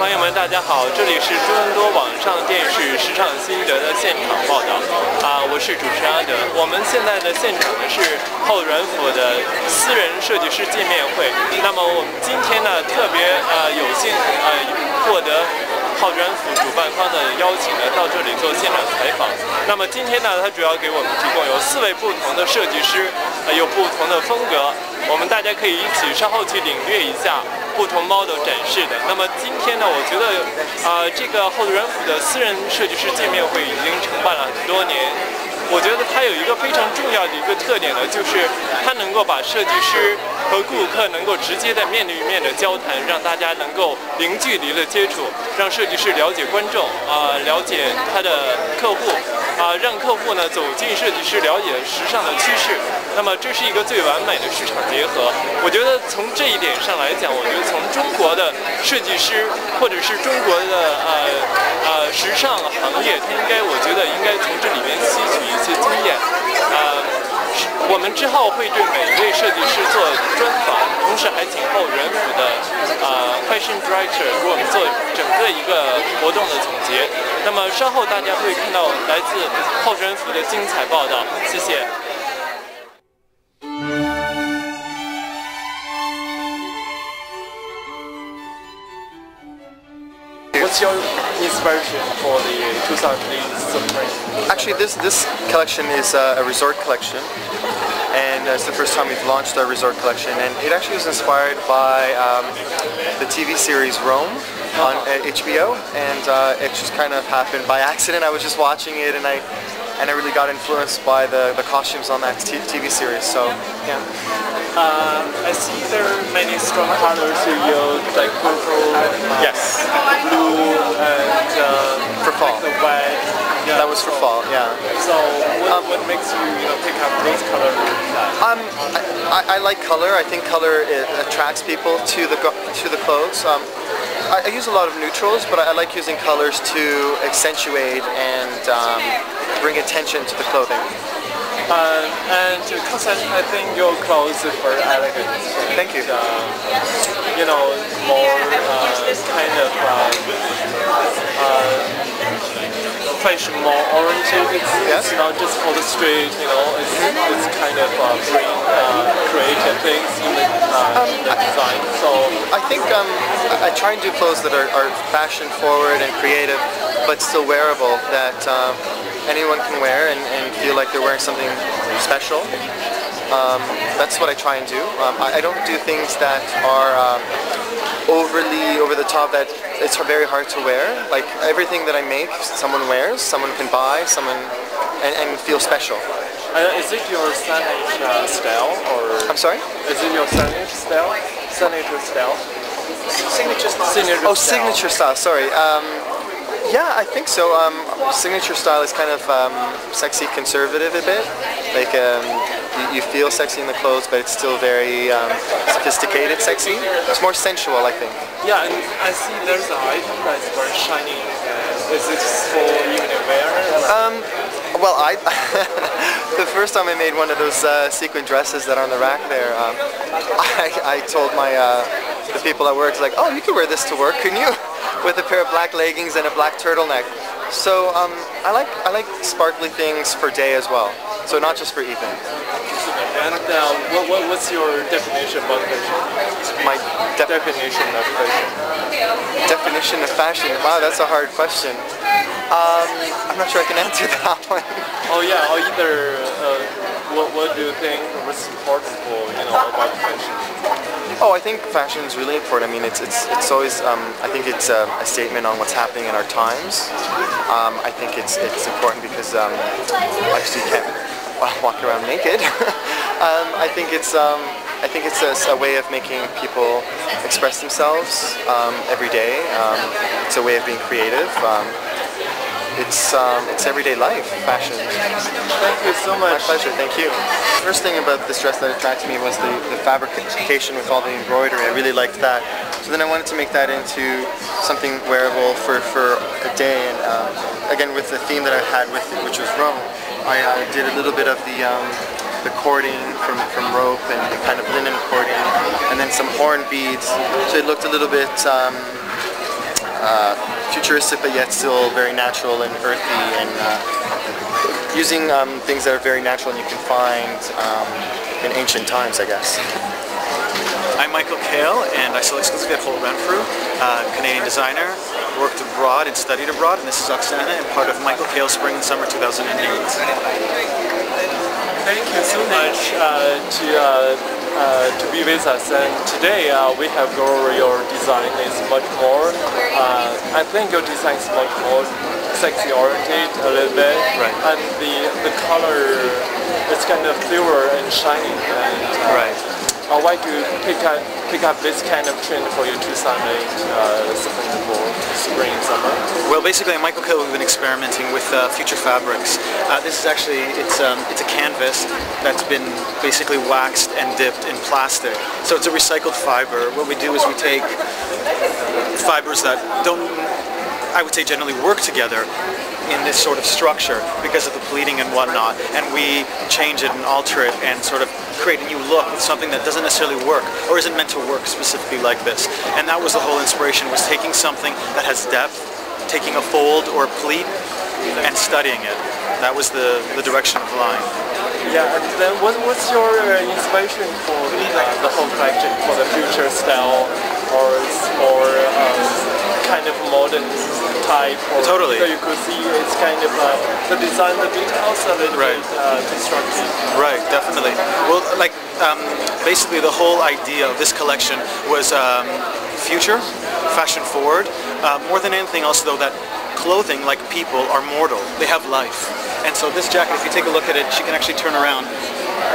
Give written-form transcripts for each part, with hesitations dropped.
朋友们，大家好，这里是多伦多网上电视时尚心得的现场报道。我是主持人阿德。我们现在的现场呢是Holt Renfrew的私人设计师见面会。那么我们今天呢特别有幸获得Holt Renfrew主办方的邀请呢，到这里做现场采访。那么今天呢，他主要给我们提供有4位不同的设计师，有不同的风格，我们大家可以一起稍后去领略一下不同 model 展示的。那么今天呢，我觉得这个Holt Renfrew的私人设计师见面会已经承办了很多年。我觉得它有一个非常重要的一个特点呢，就是它能够把设计师和顾客能够直接的面对面的交谈，让大家能够零距离的接触，让设计师了解观众了解他的客户让客户呢走进设计师，了解时尚的趋势。那么这是一个最完美的市场结合。我觉得从这一点上来讲，我觉得从中国的设计师或者是中国的时尚行业，我觉得应该从这里面吸取一些经验。我们之后会对每一位设计师做专访，同时还请Holt Renfrew的Fashion Director 给我们做整个一个活动的总结。那么稍后大家会看到来自Holt Renfrew的精彩报道。谢谢。What's your inspiration for the 2008 Actually, this collection is a resort collection, and it's the first time we've launched our resort collection. And it actually was inspired by the TV series Rome on HBO, and it just kind of happened by accident. I was just watching it, and I really got influenced by the costumes on that TV series. So yeah. I see there are many strong colors you use, like purple, yes, blue, and for fall. Like the white. Yeah, that was for fall. Yeah. So what makes you pick up those colors? I like color. I think color attracts people to the clothes. I use a lot of neutrals, but I like using colors to accentuate and bring attention to the clothing. And because I think your clothes are very elegant. Thank you. More kind of fashion, more oriented. It's not just for the street. It's kind of bring creative things in the design. So I think I try and do clothes that are fashion forward and creative, but still wearable. That anyone can wear and feel like they're wearing something special. That's what I try and do. I don't do things that are overly over the top, that it's very hard to wear. Like everything that I make, someone wears, someone can buy, and feel special. Is it your signature style, or? I'm sorry? Is it your signature style? Signature style? Signature style. Sorry. Yeah, I think so. Signature style is kind of sexy conservative a bit. Like you feel sexy in the clothes, but it's still very sophisticated sexy. It's more sensual, I think. Yeah, and I see there's an item that's very shiny. Is it for evening wear? Well, the first time I made one of those sequin dresses that are on the rack there, I told the people at work, like, oh, you could wear this to work, couldn't you? With a pair of black leggings and a black turtleneck. So I like sparkly things for day as well. So not just for evening. And what's your definition of fashion? My definition of fashion. Definition of fashion? Wow, that's a hard question. I'm not sure I can answer that one. Oh yeah, or either what do you think was important for about fashion? Oh, I think fashion is really important. I mean, it's always. I think it's a statement on what's happening in our times. I think it's important because obviously you can't walk around naked. I think it's a way of making people express themselves every day. It's a way of being creative. It's everyday life, fashion. Thank you so much. My pleasure, thank you. First thing about this dress that attracted me was the fabrication with all the embroidery. I really liked that. So then I wanted to make that into something wearable for a day. And again, with the theme that I had with it, which was Rome, I did a little bit of the cording from rope and kind of linen cording, and then some horn beads. So it looked a little bit futuristic but yet still very natural and earthy, and using things that are very natural and you can find in ancient times, I guess. I'm Michael Kale, and I sell exclusively at Holt Renfrew, Canadian designer, worked abroad and studied abroad, and this is Oksana and part of Michael Kale's Spring and Summer 2008. Thank you so much to be with us, and today we have your design is much more, I think your design is much more sexy oriented a little bit, right. And the color is kind of silver and shiny, and right. Why do you pick up this kind of trend for your 2008 sustainable spring and summer? Well, basically at Michael Kale we've been experimenting with future fabrics. This is actually, it's a canvas that's been basically waxed and dipped in plastic. So it's a recycled fiber. What we do is we take fibers that don't, I would say, generally work together in this sort of structure because of the pleating and whatnot, and we change it and alter it and sort of create a new look with something that doesn't necessarily work or isn't meant to work specifically like this. And that was the whole inspiration, was taking something that has depth, taking a fold or a pleat and studying it. That was the direction of the line. Yeah, and then what's your inspiration for the whole collection, for the future style or kind of modern type? Or totally. So you could see it's kind of the design, the details a little right. bit constructed. Right, definitely. Well, like basically the whole idea of this collection was future, fashion forward. More than anything else, though, that clothing, like people, are mortal. They have life. And so this jacket, if you take a look at it, she can actually turn around.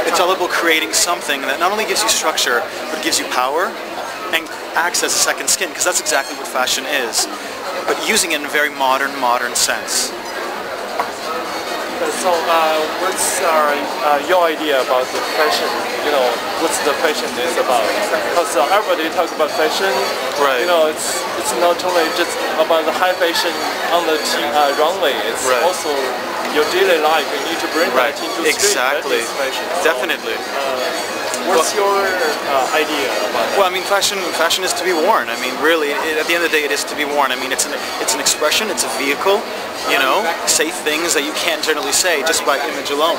It's all about creating something that not only gives you structure, but gives you power and acts as a second skin, because that's exactly what fashion is, but using it in a very modern sense. So what's your idea about the fashion? You know, what's the fashion is about? Because everybody talk about fashion. Right. You know, it's not only just about the high fashion on the runway. It's right. also your daily life. You need to bring right. that into the exactly. street. That is fashion. Definitely. What's your idea about that? Well, I mean, fashion is to be worn. I mean, really, at the end of the day, it is to be worn. I mean, it's an expression, it's a vehicle. You know, say things that you can't generally say just by image alone.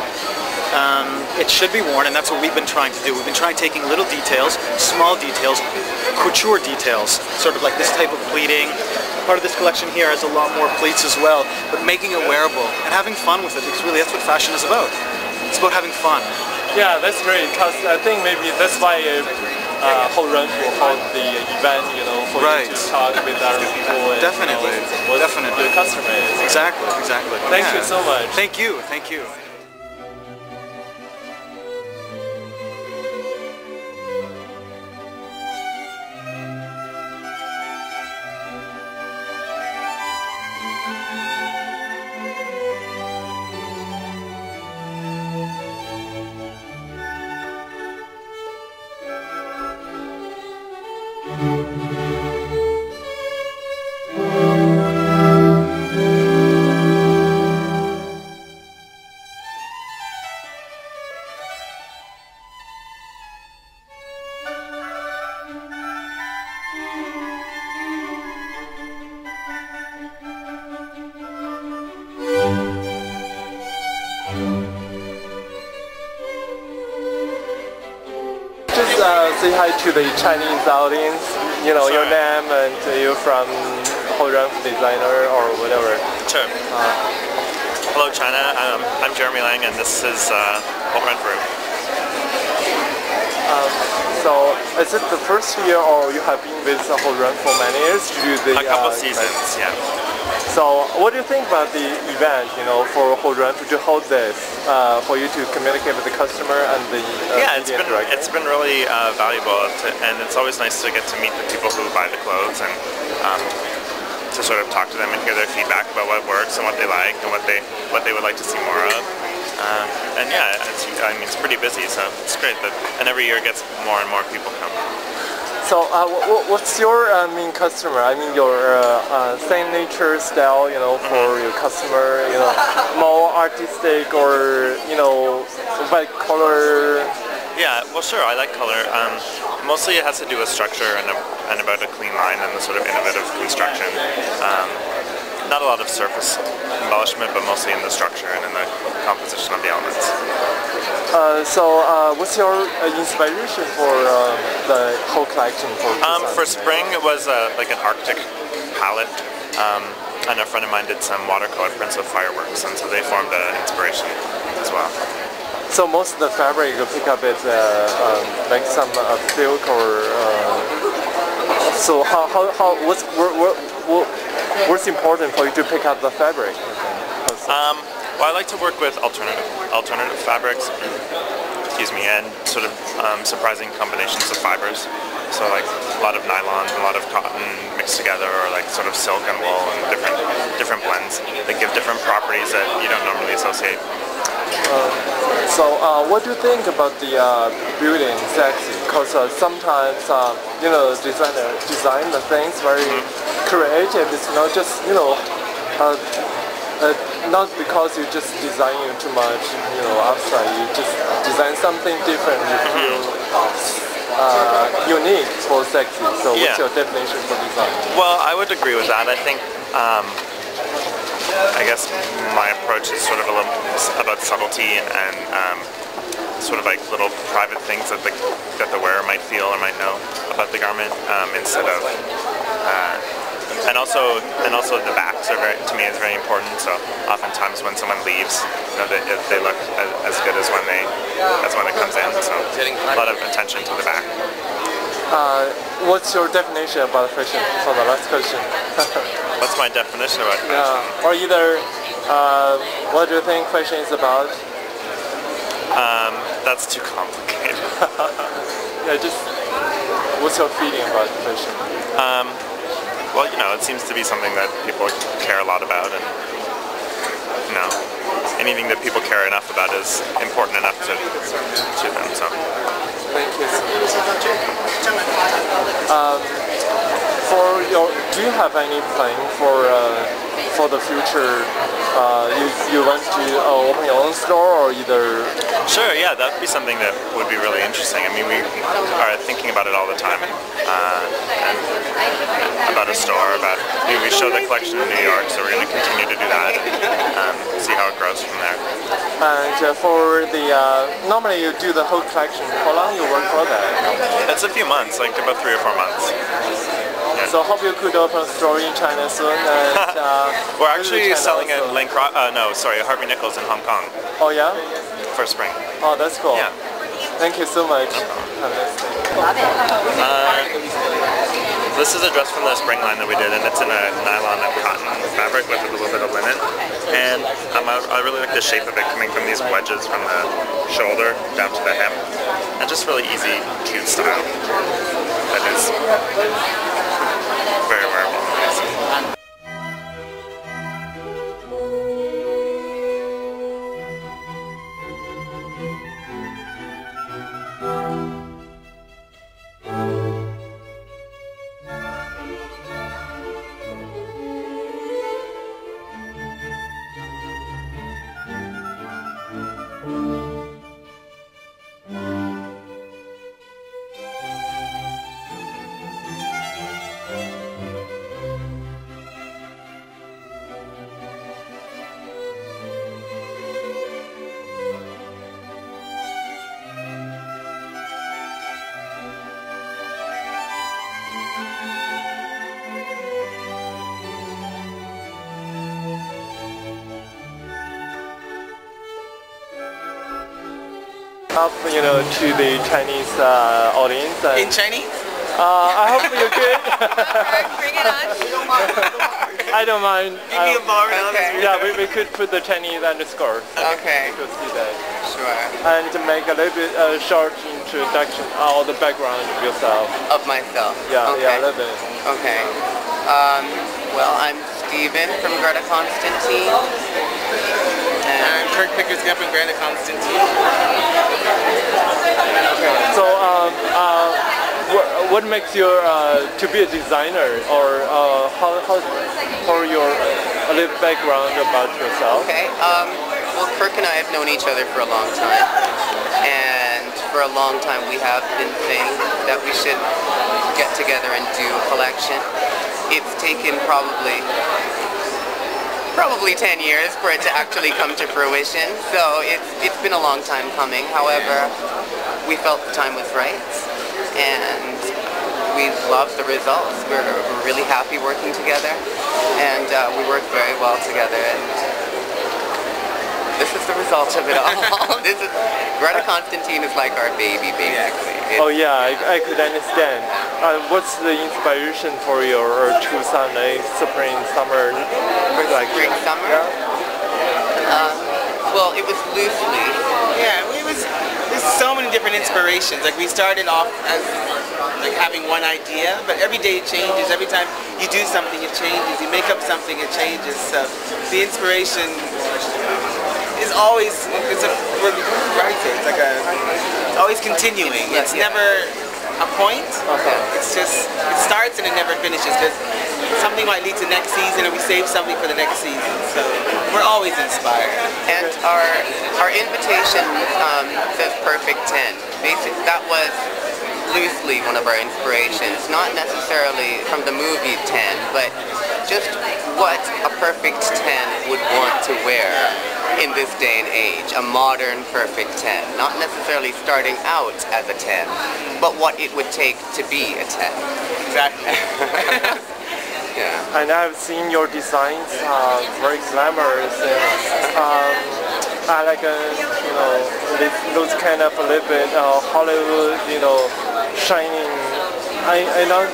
It should be worn, and that's what we've been trying to do. We've been trying taking little details, small details, couture details, sort of like this type of pleating. Part of this collection here has a lot more pleats as well, but making it wearable and having fun with it, because really that's what fashion is about. It's about having fun. Yeah, that's great, because I think maybe that's why Holt Renfrew hold the event, you know, for right. you to talk with other people and definitely. You know, what definitely. your customer is. Exactly. Thank you so much. Thank you. Say hi to the Chinese audience. You know, your name and you're from Holt Renfrew designer or whatever. Sure. Hello, China. I'm Jeremy Lang, and this is Holt Renfrew. So, is it the first year, or you have been with Holt Renfrew for many years to do the? A couple seasons, yeah. So, what do you think about the event? You know, for Holt Renfrew to hold this, for you to communicate with the customer and the yeah, it's been really valuable, and it's always nice to get to meet the people who buy the clothes and to sort of talk to them and hear their feedback about what works and what they like and what they would like to see more of. And yeah, it's pretty busy, so it's great that, and every year gets more and more people come. So what's your main customer? I mean, your same nature style, you know, for your customer, you know, more artistic or, you know, white collar. Yeah, well, sure. I like color. Mostly it has to do with structure and about a clean line and the sort of innovative construction. Not a lot of surface embellishment, but mostly in the structure and in the composition of the elements. What's your inspiration for the whole collection? For spring, it was like an Arctic palette, and a friend of mine did some watercolor prints of fireworks, and so they formed an inspiration as well. So most of the fabric you pick up is like some silk or. So what's important for you to pick up the fabric? Well, I like to work with alternative fabrics, excuse me, and sort of surprising combinations of fibers. So like a lot of nylon, a lot of cotton mixed together, or like sort of silk and wool and different blends that give different properties that you don't normally associate. What do you think about the building sexy? Because sometimes designers design the things very creative. It's not just not because you just design too much outside. You just design something different. You feel unique for sexy. So what's your definition for design? Well, I would agree with that. I think I guess my approach is sort of a little about subtlety and sort of like little private things that the wearer might feel or might know about the garment, instead of and also the backs are to me is very important. So oftentimes when someone leaves, they look as good as when it comes in. So a lot of attention to the back. What's your definition about fashion? For the last question. What's my definition about fashion? Yeah, or either what do you think fashion is about? That's too complicated. Yeah, just what's your feeling about fashion? Well, it seems to be something that people care a lot about, and anything that people care enough about is important enough to them. So. Thank you. Do you have any plan for the future? You want to open your own store, or either? Sure, yeah, that would be something that would be really interesting. I mean, we are thinking about it all the time, and about a store. We show the collection in New York, so we're going to continue to do that and see how it grows from there. And for the normally you do the whole collection. How long you work for that? It's a few months, like about 3 or 4 months. Yeah. So hope you could open a store in China soon. And, we're actually selling at Harvey Nichols in Hong Kong. Oh yeah? For spring. Oh, that's cool. Yeah. Thank you so much. Have a nice day. This is a dress from the spring line that we did, and it's in a nylon and cotton fabric with a little bit of linen. And I really like the shape of it, coming from these wedges from the shoulder down to the hem. And just really easy, cute style. That is very wearable. Up, to the Chinese audience. In Chinese? I hope you could. Bring it on. I don't mind. Give me a bar. Okay. Yeah, we could put the Chinese underscore. Okay. To see that. Sure. And to make a little bit short introduction or the background of yourself. Of myself. Yeah, okay. yeah, a little bit. Okay. Well, I'm Steven from Greta Constantine. And Kirk Pickers up in Greta Constantine. Okay. So, what makes you to be a designer, or how your a little background about yourself? Okay. Well, Kirk and I have known each other for a long time, and for a long time we have been saying that we should get together and do a collection. It's taken probably 10 years for it to actually come to fruition, so it's been a long time coming. However, we felt the time was right, and we love the results. We're really happy working together, and we work very well together. And this is the result of it all. Greta Constantine is like our baby, basically. Oh yeah, I could understand. What's the inspiration for your 2008 spring summer? Spring summer? Yeah. Well, it was loosely. Yeah, there's so many different inspirations. Like we started off as like having one idea, but every day it changes. Every time you do something, it changes. You make up something, it changes. So the inspiration is always, it's always continuing. It's never a point. It's just, it starts and it never finishes, because something might lead to next season and we save something for the next season. So we're always inspired. And our invitation says Perfect 10. Basically, that was loosely one of our inspirations, not necessarily from the movie 10, but just what a perfect 10 would want to wear in this day and age, a modern perfect 10. Not necessarily starting out as a 10, but what it would take to be a 10. Exactly. Yeah. And I've seen your designs, very glamorous, and I like, those kind of a little bit Hollywood, shining. I know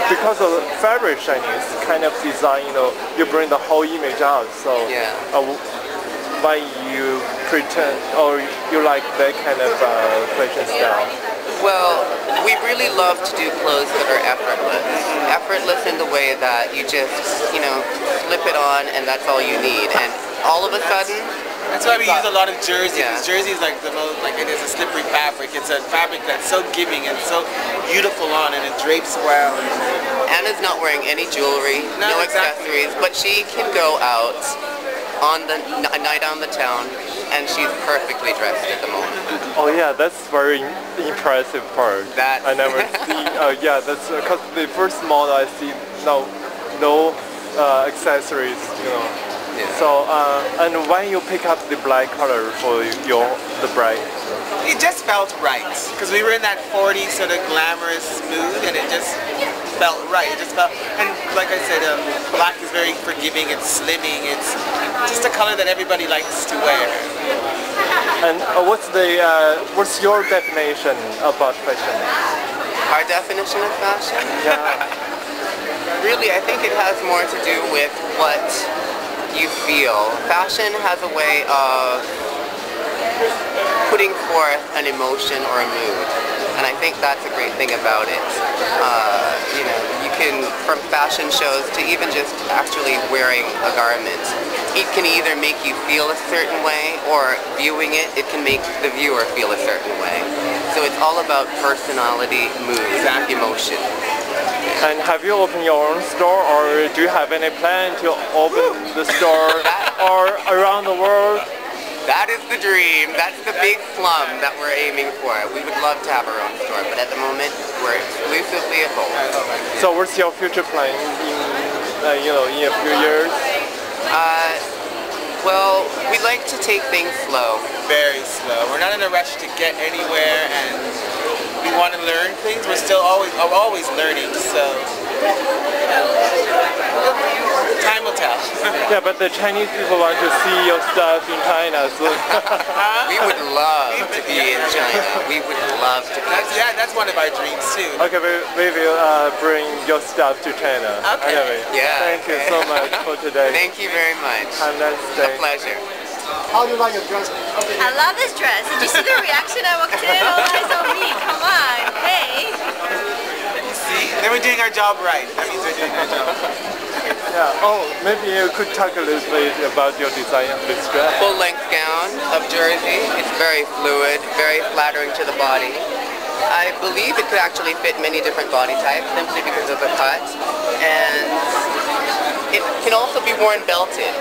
because of fabric shining, it's kind of design, you bring the whole image out. So yeah. Why you pretend, or you like that kind of fashion style? Well, we really love to do clothes that are effortless. Effortless in the way that you just, slip it on and that's all you need. And all of a sudden, that's why we use a lot of jersey. Yeah. Jersey is like the most, it is a slippery fabric. It's a fabric that's so giving and so beautiful on, and it drapes well. Anna's not wearing any jewelry, no exactly. accessories, but she can go out on a night on the town, and she's perfectly dressed at the moment. Oh yeah, that's very impressive part. I never see. Yeah, that's because the first model I see no accessories, Yeah. So and when you pick up the black color for the bride, it just felt right, because we were in that 40s sort of glamorous mood, and it just felt right. It just felt, and like I said, black is very forgiving. It's slimming. It's just a color that everybody likes to wear. And what's your definition about fashion? Our definition of fashion? Yeah. Really, I think it has more to do with what you feel. Fashion has a way of putting forth an emotion or a mood, and I think that's a great thing about it. You can, from fashion shows to even just actually wearing a garment, it can either make you feel a certain way, or viewing it, it can make the viewer feel a certain way. So it's all about personality, mood, emotion. And have you opened your own store, or do you have any plan to open the store or around the world? That is the dream. That's the big plum that we're aiming for. We would love to have our own store, but at the moment, we're exclusively at Holt. So what's your future plan in a few years? Well, we'd like to take things slow. Very slow. We're not in a rush to get anywhere, and we want to learn things. We're still always learning, so time will tell. Yeah, but the Chinese people want to see your stuff in China, so we would love to be in China. We would love to be. That's one of our dreams too. Okay, we will bring your stuff to China. Okay. Anyway, Yeah. thank you so much for today. Thank you very much. Have a nice day. A pleasure. How do you like your dress? I love this dress. Did you see the reaction I walked in? All eyes on me. Come on. Hey. See? Then we're doing our job right. That means we're doing our job. Yeah. Oh, maybe you could talk a little bit about your design of this dress. Full-length gown of jersey. It's very fluid, very flattering to the body. I believe it could actually fit many different body types simply because of the cut. And it can also be worn belted.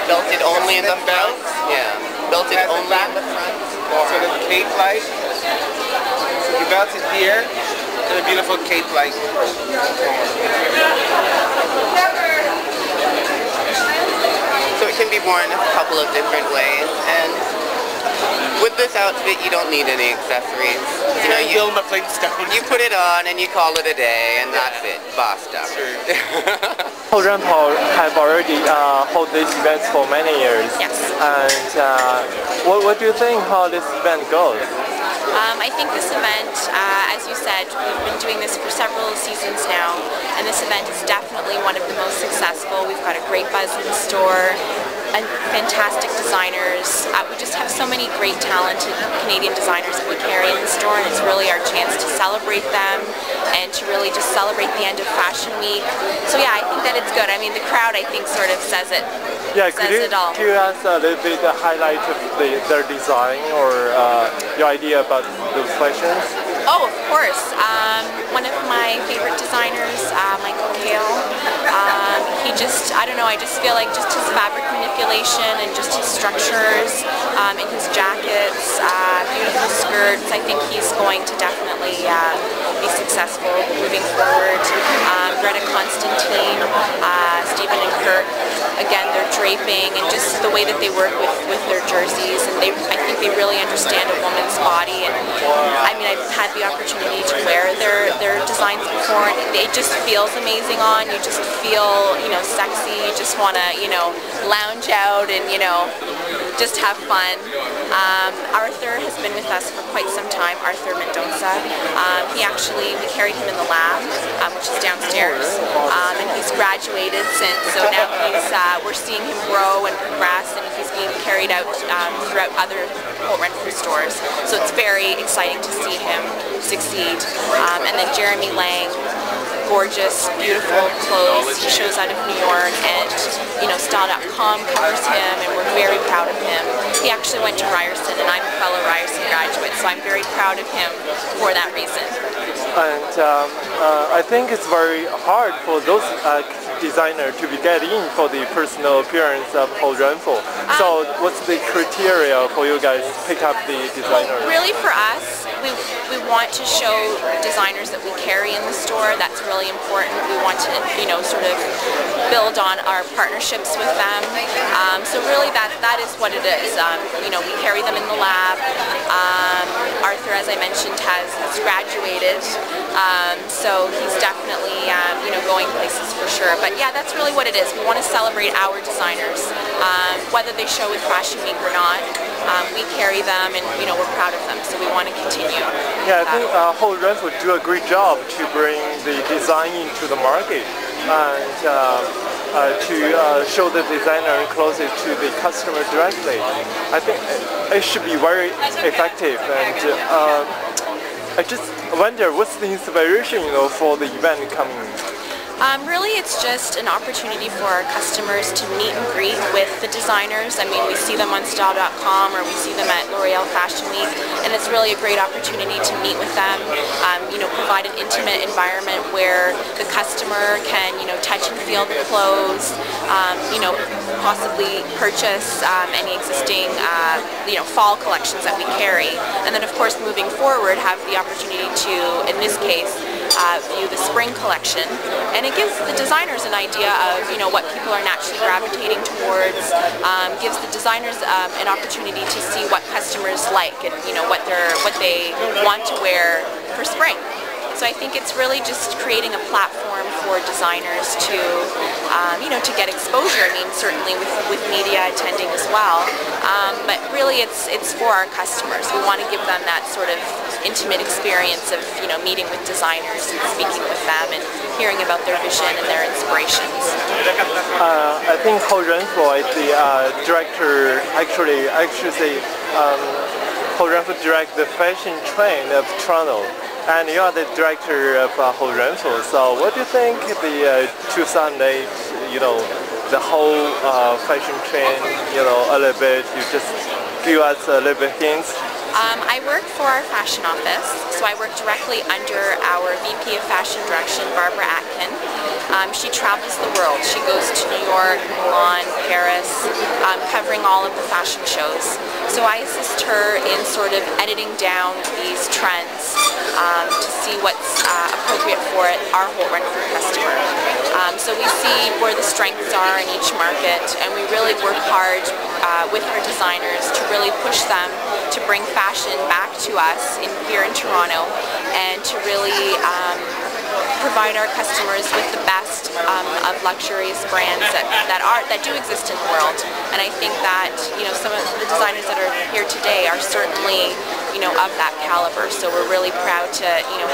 Belted only in the front. Yeah. Belted only in the front. Sort of cape-like. The belt is here, and a beautiful cape-like. So it can be worn a couple of different ways, and with this outfit you don't need any accessories. You know, you put it on and you call it a day, and that's it. Basta. Holt Renfrew have already held these events for many years. Yes. And what do you think how this event goes? I think this event, as you said, we've been doing this for several seasons now, and this event is definitely one of the most successful. We've got a great buzz in the store, and fantastic designers. We just have so many great talented Canadian designers that we carry in the store, and it's really our chance to celebrate them and to really just celebrate the end of Fashion Week. So yeah, I think that it's good. I mean, the crowd, I think, sort of says it. Yeah, could you give us a little bit the highlight of their design or your idea about those questions? Oh, of course. One of my favorite designers, Michael Kale, he just, I don't know, I just feel like just his fabric manipulation and just his structures in his jackets, beautiful skirts, I think he's going to definitely be successful moving forward. Greta Constantine, Stephen and Kirk, again, their draping and just the way that they work with their jerseys, and I think they really understand a woman's body. And I mean, I've had the opportunity to wear their designs before, and it just feels amazing on. You just feel, you know, sexy. You just want to, you know, lounge out and, you know, just have fun. Arthur has been with us for quite some time, Arthur Mendoza. We carried him in the lab, which is downstairs, and he's graduated since, so now we're seeing him grow and progress, and he's being carried out throughout other Holt Renfrew stores. So it's very exciting to see him succeed. And then Jeremy Lang, gorgeous, beautiful clothes. He shows out of New York, and you know, Style.com covers him, and we're very proud of him. He actually went to Ryerson, and I'm a fellow Ryerson graduate, so I'm very proud of him for that reason. And I think it's very hard for those designers to be get in for the personal appearance of Holt Renfrew. So what's the criteria for you guys to pick up the designer? Really, for us, we want to show designers that we carry in the store. That's really important. We want to, you know, sort of build on our partnerships with them. So really, that is what it is. You know, we carry them in the lab. Arthur, as I mentioned, has graduated, so he's definitely, you know, going places for sure. But yeah, that's really what it is. We want to celebrate our designers, whether they show with Fashion Week or not. We carry them, and you know, we're proud of them. So we want to continue. Yeah, I think Holt Renfrew do a great job to bring the design into the market and to show the designer closer to the customer directly. I think it should be very effective, and I just wonder what's the inspiration, you know, for the event coming. Really, it's just an opportunity for our customers to meet and greet with the designers. I mean, we see them on Style.com, or we see them at L'Oreal Fashion Week, and it's really a great opportunity to meet with them, you know, provide an intimate environment where the customer can, you know, touch and feel the clothes, you know, possibly purchase any existing, you know, fall collections that we carry, and then of course moving forward have the opportunity to, in this case, view the spring collection, and it gives the designers an idea of, you know, what people are naturally gravitating towards, gives the designers an opportunity to see what customers like and, you know, what they want to wear for spring. So I think it's really just creating a platform for designers to, you know, to get exposure. I mean, certainly with media attending as well, but really it's for our customers. We want to give them that sort of intimate experience of, you know, meeting with designers and speaking with them and hearing about their vision and their inspirations. I think Holt Renfrew is the director. Actually, Holt Renfrew directs the fashion trend of Toronto. And you are the director of Holt Renfrew, so what do you think the 2008, you know, the whole fashion trend, you know, a little bit, you just give us a little bit hints? I work for our fashion office, so I work directly under our VP of Fashion Direction, Barbara Atkin. She travels the world. She goes to New York, Milan, Paris, covering all of the fashion shows. So I assist her in sort of editing down these trends to see what's appropriate for our Holt Renfrew customer. So we see where the strengths are in each market, and we really work hard with our designers to really push them to bring fashion back to us here in Toronto, and to really provide our customers with the best of luxurious brands that do exist in the world. And I think that some of the designers that are here today are certainly of that caliber. So we're really proud to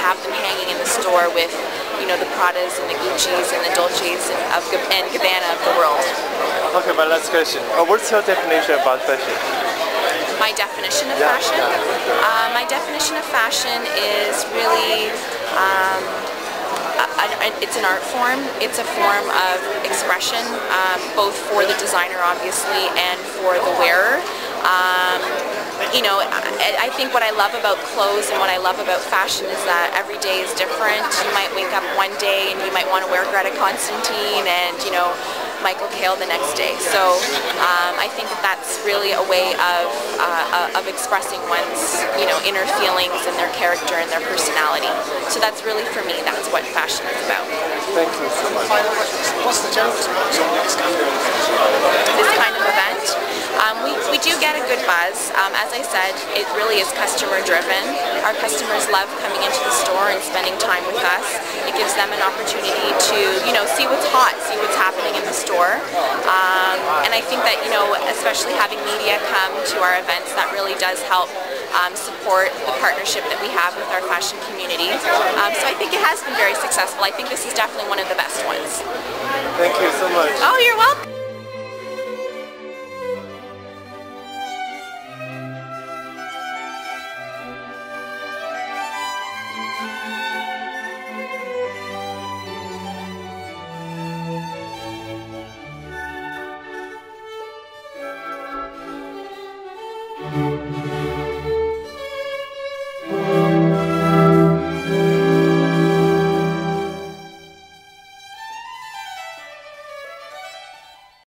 have them hanging in the store with the Pradas and the Gucci's and the Dolces and Gabbana of the world. Okay, my last question. What's your definition about fashion? My definition of fashion? My definition of fashion is really it's an art form. It's a form of expression, both for the designer, obviously, and for the wearer. I think what I love about clothes and what I love about fashion is that every day is different. You might wake up one day and you might want to wear Greta Constantine and, Michael Kale the next day. So I think that's really a way of expressing one's inner feelings and their character and their personality. So that's really, for me, that's what fashion is about. Thank you so much. What's the general response on this kind of event? This kind of event? We do get a good buzz. As I said, it really is customer driven. Our customers love coming into the store and spending time with us. It gives them an opportunity to see what's hot, see what's happening in the store. And I think that especially having media come to our events, that really does help support the partnership that we have with our fashion community. So I think it has been very successful. I think this is definitely one of the best ones. Thank you so much. Oh, you're welcome. Thank you.